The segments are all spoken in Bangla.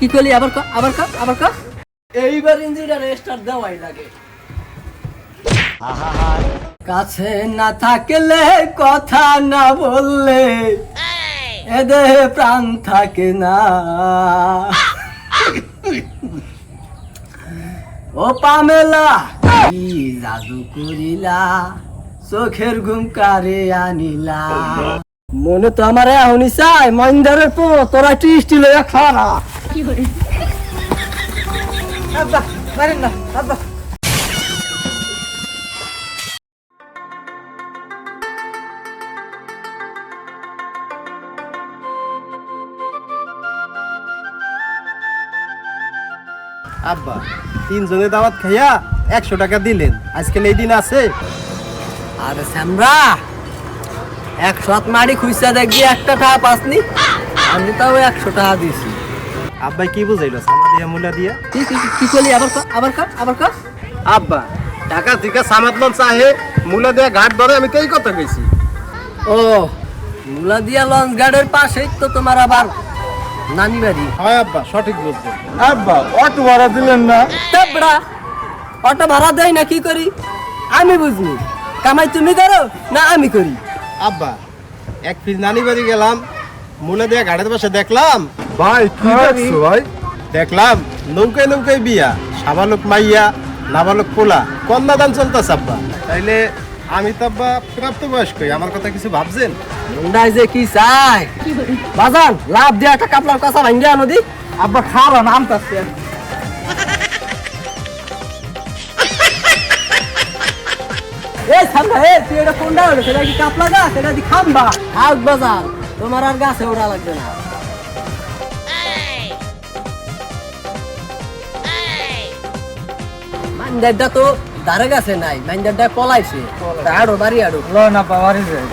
কি করলি আবার ক এইবার ইঞ্জিনটা রেস্টার্ট দেওয়াই লাগে। কাছে না থাকলে কথা না বললে এদে প্রাণ থাকে না। ও পামেলা কি জাদু করিলা চোখের ঘুম কারে আনিলা। মনে তো আমার এখনই চাই মহিন্দারের পো তোরা টিস্টি লইয়া খারা। কি করে আব্বা মারেন না আব্বা। আব্বা 3 জনে দাওয়াত খাইয়া 100 টাকা দিলেন, আজকাল এই দিন আছে? আরে সামরা 100 মাড়ি খুইসা দেখি একটা টাকা পাসনি, আমি তাও 100 টাকা দিছি। আব্বাই কি বুঝাইলো সামা দিয়া মুলা দিয়া? কি করলি আবার ক আব্বা টাকা থেকে সামাদলন চাহে মুলা দিয়া ঘাট ধরে, আমি তো এই কথা কইছি। ও মুলা দিয়া লঞ্চ গার্ডের পাশেই তো তোমার আবার নানি বাড়ি। হয় আব্বা সঠিক বলছেন। আব্বা অটো ভাড়া দিলেন না? তাবড়া অটো ভাড়া দেয় না কি করি আমি বুঝনি, কামাই তুমি করো না আমি করি? আব্বা এক পিস নানি বাড়ি গেলাম, মুলা দিয়া ঘাটের পাশে দেখলাম ভাই কি দেখছো ভাই? দেখলাম নৌকায় নৌকায় বিয়া, সাবালক মাইয়া নাবালক পোলা, কন্যাদান চলতেছে আব্বা। তাইলে আমি তো আব্বা প্রাপ্তবয়স্ক, আমার কথা কিছু ভাবছেন? মুন্ডাই যে কি চাই বাজান লাভ দিয়া একটা কাপলার কাঁচা ভাঙ্গিয়া নদী। আব্বা খাওয়া নামতাছে। এই সামনে তুই এটা কোনটা হলো, সেটা কি কাপলা গাছ, সেটা কি খাম্বা? হাত বাজান তোমার আর গাছে ওরা লাগবে না। মাইন্দারটা তো ধারে গাছে নাই, মাইন্দারটা পলাইছে। আড়ো বাড়ি আড়ো ল না বাবারি যায়।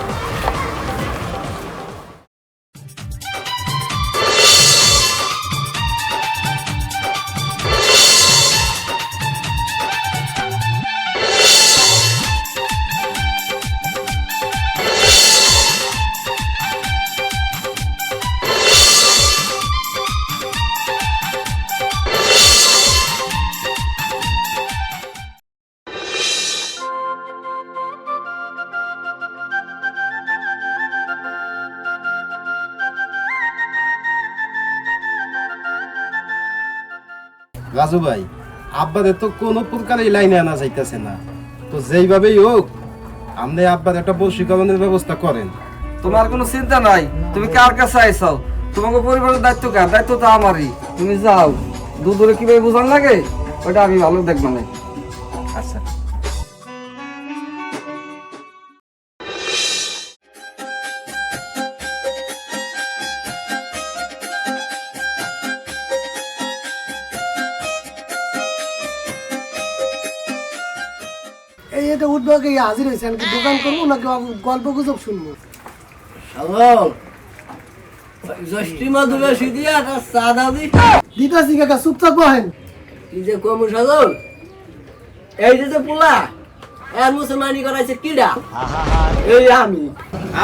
রাজু ভাই আব্বাদের তো কোনো প্রকার এই লাইনে আনা যাইতেছে না, তো যেইভাবেই হোক আপনি আব্বার একটা বশীকরণের ব্যবস্থা করেন। তোমার কোনো চিন্তা নাই, তুমি কার কাছে আইছাও? তোমাকে পরিবারের দায়িত্ব কার? দায়িত্ব তো আমারই। তুমি যাও, দুধরে কিভাবে বোঝান লাগে ওটা আমি ভালো দেখব না। আচ্ছা এই এটা উদ্যোগে হাজির হয়েছে, আমি কি দোকান করবো নাকি গল্প গুজব শুনবো? জ্যৈষ্ঠী মাধুরে সিদিয়া চা দাবি দিতাছি কাকা, চুপচাপ বহেন। কি যে কমু সাজন এই যে পোলা এর মুসলমানি করাইছে কিডা? এই আমি।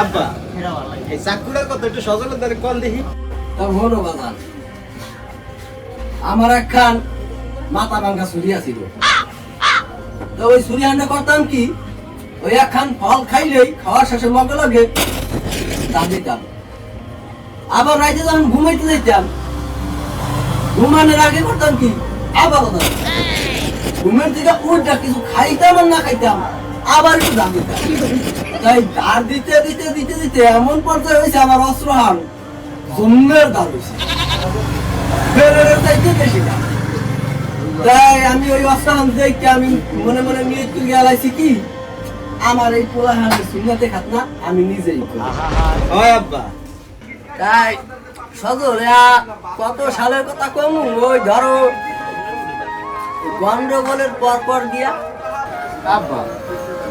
আব্বা এই চাকুটার কথা একটু সজলের দ্বারা কল দেখি। তার হলো বাজান আমার একখান মাথা ভাঙ্গা ছুরি আছিল, তো ওই ছুরি হান্ডা করতাম কি ওই একখান ফল খাইলেই খাওয়ার শেষে লগে লগে দাম দিতাম। আবার রাইতে যখন ঘুমাইতে যেতাম ঘুমানোর আগে করতাম কি আবার ঘুমের থেকে উঠটা কিছু খাইতাম আর না খাইতাম আবার একটু দাম দিতাম। তাই ধার দিতে দিতে দিতে দিতে এমন পর্যায়ে হয়েছে আমার অস্ত্রহান জন্মের দাম হয়েছে, বেশি দাম। তাই আমি ওই অস্ত্রহান দেখে আমি মনে মনে মৃত্যু গেলাইছি কি আমার এই পোলাহানের সুন্নাতে খাত না আমি নিজেই করি। হয় আব্বা তাই সজল কত সালের কথা কম, ওই ধরো গন্ডগোলের পর দিয়া আব্বা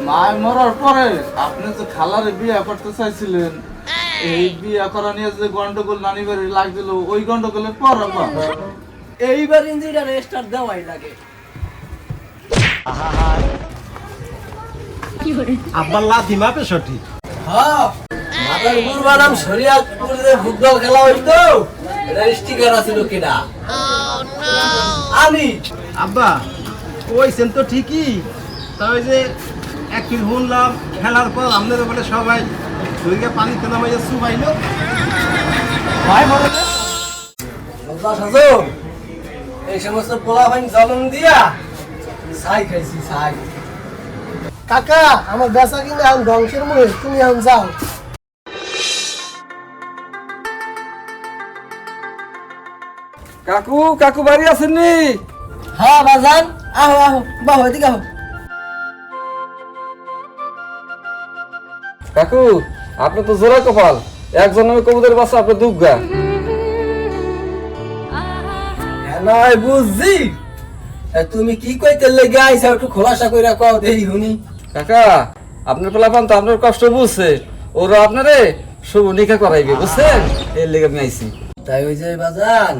মায় মরার পরে আপনি যে খালারে বিয়ে করতে চাইছিলেন, এই বিয়ে করা নিয়ে যে গন্ডগোল নানি বাড়ি লাগছিল, ওই গন্ডগোলের পর আব্বা এইবার ইঞ্জিনটা রেস্টার্ট দেওয়াই লাগে। আব্বার লাথি মাপে সঠিক। হ্যাঁ মাথার উপর বানাম শরিয়াতপুরে ফুটবল খেলা হইতো স্টিকার আছিল কেডা? আমি। আব্বা কইছেন তো ঠিকই, তা ওই যে একদিন শুনলাম খেলার পর আপনারা বলে সবাই ধরিকে পানিতে নামাইয়া চুবাইলো। ভাই বলে সাজো এই সমস্ত পোলাপাইন জলম দিয়া ছাই খাইছি ছাই। কাকা আমার বেচা কিনে এখন ধ্বংসের মুখে, তুমি এখন যাও। কাকু কাকু বাড়ি আছেননি? হ্যাঁ বাজান, আহো আহো বাহো এদিকে আহো। কাকু আপনি তো জোড়া কপাল, এক জন্মে কবুতর বাচ্চা আপনি দুগ্গা। হ্যাঁ বুঝছি, তুমি কি কইতে লেগে আইছা একটু খোলাসা কইরা কও দেই হুনি। কাকা আপনার পোলাপান তো আপনার কষ্ট বুঝছে, ওরা আপনারে শুভ নিকা করাইবে বুঝছেন, এর লেগে আমি আইছি। তাই ওই যে বাজান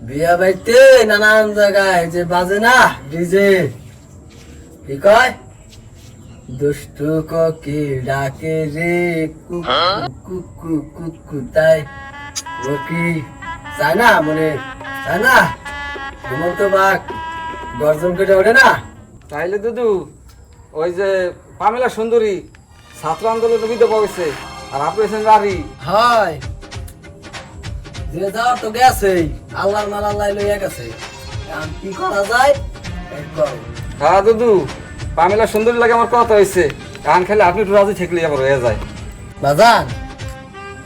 বিয়া বাড়িতে নানান জায়গায় যে বাজে না ডিজে, কি কয় দুষ্টু কোকি ডাকে রে কুকু কুকু কুকু, তাই ও কি চায় না মনে চায় না হেমন্ত বাঘ গর্জন করে ওঠে না। তাইলে দুদু ওই যে পামেলা সুন্দরী ছাত্র আন্দোলন বিধ পাইছে আর আপনি এসেন গাড়ি। হয় যে যাওয়ার তো গেছেই, আল্লাহর মাল আল্লাহ লইয়া গেছে, এখন কি করা যায় এই করো। হ্যাঁ দুদু পামেলা সুন্দরী লাগে আমার কথা হয়েছে, গান খেলে আপনি একটু রাজি ঠেকলে আবার হয়ে যায়। বাজান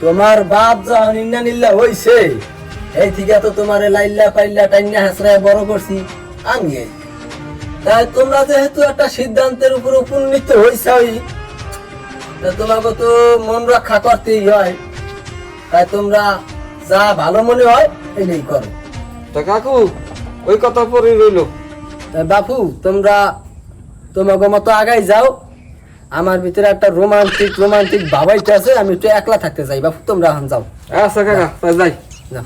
তোমার বাপ যখন ইন্না নিল্লা হইছে এই থেকে তো তোমার লাইল্লা পাইল্লা টাইন্না হাসরায় বড় করছি আমি। তাই তোমরা যেহেতু একটা সিদ্ধান্তের উপর উপনীত হইছাই, তা তোমাকে তো মন রক্ষা করতেই হয়, তাই তোমরা যা ভালো মনে হয় এই করো। তা কাকু ওই কথা পরে রইল। তাই বাপু তোমরা তোমাকে মতো আগাই যাও, আমার ভিতরে একটা রোমান্টিক ভাবাইতে আছে, আমি একটু একলা থাকতে চাই। বাপু তোমরা এখন যাও। আচ্ছা কাকা তাই যাই। যাও।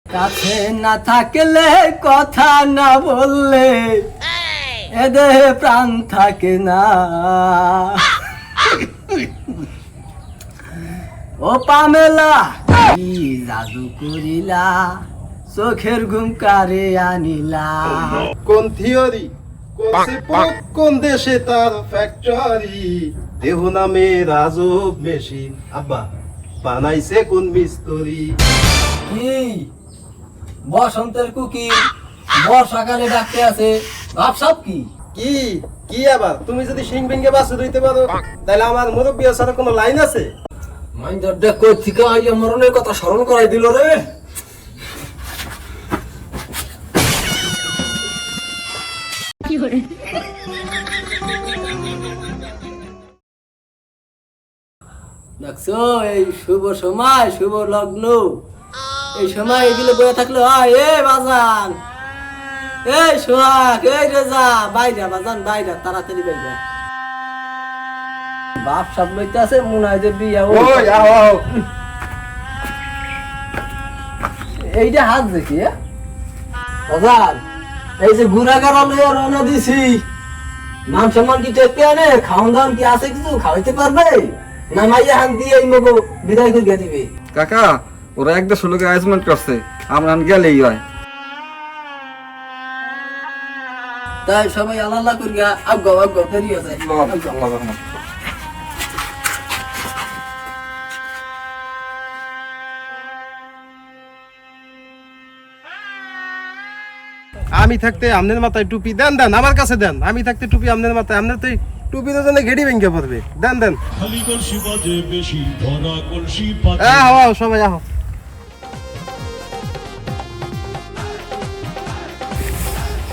কাছে না থাকলে কথা না বললে এ দেহে প্রাণ থাকে না। ও পামেলা কি জাদু করিলা, চোখের ঘুম কারে আনিলা। কোন থিওরি কোন দেশে তার ফ্যাক্টরি, দেহ নামে রাজব মেশিন। আব্বা বানাইছে কোন মিস্ত্রি? কি বসন্তের কুকি বর্ষাকালে ডাকতে আছে, ভাবসাব কি? কি কি আবার তুমি যদি সিং ভেঙে বাসে দিতে পারো তাহলে আমার মুরব্বী ছাড়া কোনো লাইন আছে? মাইন্ডারটা কই থেকে আইয়া মরণের কথা স্মরণ করাই দিল রে। দেখছো এই শুভ সময় শুভ লগ্ন, এই সময় এগুলো বয়ে থাকলে হয়। এ বাজান এই সোহাগ এই রেজা বাইরা বাজান বাইরা তাড়াতাড়ি বাইরা। বাপ সব লইতে আছে মনে হয় যে বিয়া ওই আও আও এইটা হাত দেখি বাজান এই যে গুড়াগাড়া লইয়া রওনা দিছি, নাম সম্মান কি টেপে আনে, খাওয়ান দাওয়ান কি আছে কিছু খাওয়াইতে পারবে না? মাইয়া হান দিয়ে এই মগো বিদায় করে দিবে। কাকা ওরা এক দেড়শো লোকের আয়োজন করছে, আমরা গেলেই হয়। তাই সবাই আল্লাহ করিয়া আগাও দেরি হয়ে যায়। আমি থাকতে আমনের মাথায় টুপি দেন দেন, আমার কাছে দেন। আমি থাকতে টুপি আমনের মাথায়, আমনের তো টুপি তো জানে ঘেড়ি ভেঙে পড়বে। দেন দেন। খালি কলসি বাজে বেশি, ভরা কলসি বাজে। আহো সবাই আহো।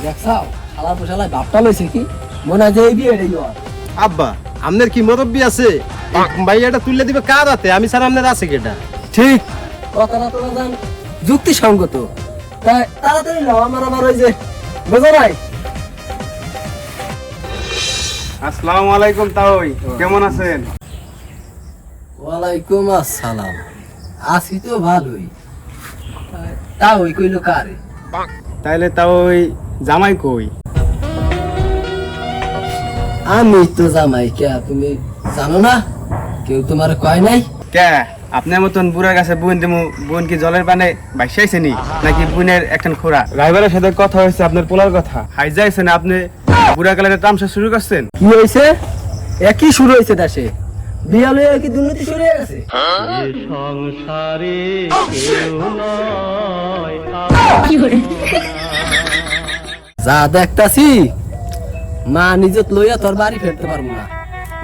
দেখছাও শালা পোশালা বাপটা লইছে কি মনে হয় যে এই বিয়ে রে। আব্বা আমনের কি মুরব্বী আছে? ভাইয়াটা তুলে দিবে কার হাতে? আমি স্যার আমনের আছে কেটা? ঠিক কথাটা তো জান যুক্তিসঙ্গত। তাই তাড়াতাড়ি নাও, আমার ওই যে বোঝাই। আসসালামু আলাইকুম তাওই, কেমন আছেন? ওয়ালাইকুম আসসালাম, আছি তো ভালোই। তা ওই কইলো কারে? তাইলে তাওই জামাই কই? আমি তো জামাই কে, তুমি জানো না কেউ তোমার কয় নাই? কে আপনার মতন বুড়ার কাছে বোন দিমু, বোন কি জলের পানে ভাইসাইছে নি নাকি বোনের একখান খোরা? ড্রাইভারের সাথে কথা হয়েছে আপনার পোলার কথা, হাই যাইছেন আপনি বুড়া কালের তামসা শুরু করছেন। কি হয়েছে? একই শুরু হয়েছে দেশে, বিয়া লইয়া কি দুর্নীতি শুরু হয়ে গেছে? যা দেখতাছি মা নিজত লইয়া তোর বাড়ি ফেরতে পারবো না।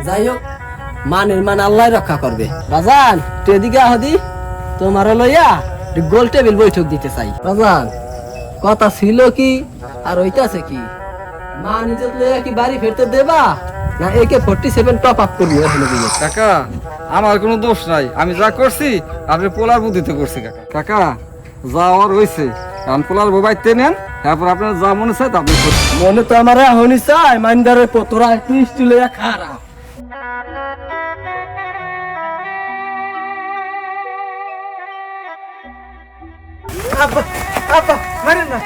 যাই হোক, মানের মান আল্লাহ রক্ষা করবে। বাজান তুই এদিকে আহদি, তোমার লইয়া গোল টেবিল বৈঠক দিতে চাই। বাজান কথা ছিল কি আর হইতাছে কি? মা নিজত লইয়া কি বাড়ি ফেরতে দেবা না একে 47 টপ আপ করবি? কাকা আমার কোনো দোষ নাই, আমি যা করছি আপনি পোলার বুদ্ধিতে করছি কাকা। কাকা যা আর হয়েছে, কারণ পোলার মোবাইলতে নেন, তারপর আপনার যা মনে চায় তা আপনি করছেন। মনে তো আমার এখনই চাই মাইন্দারের পতরা মিষ্টি লইয়া খারা। আব্বা আব্বা মারেন না।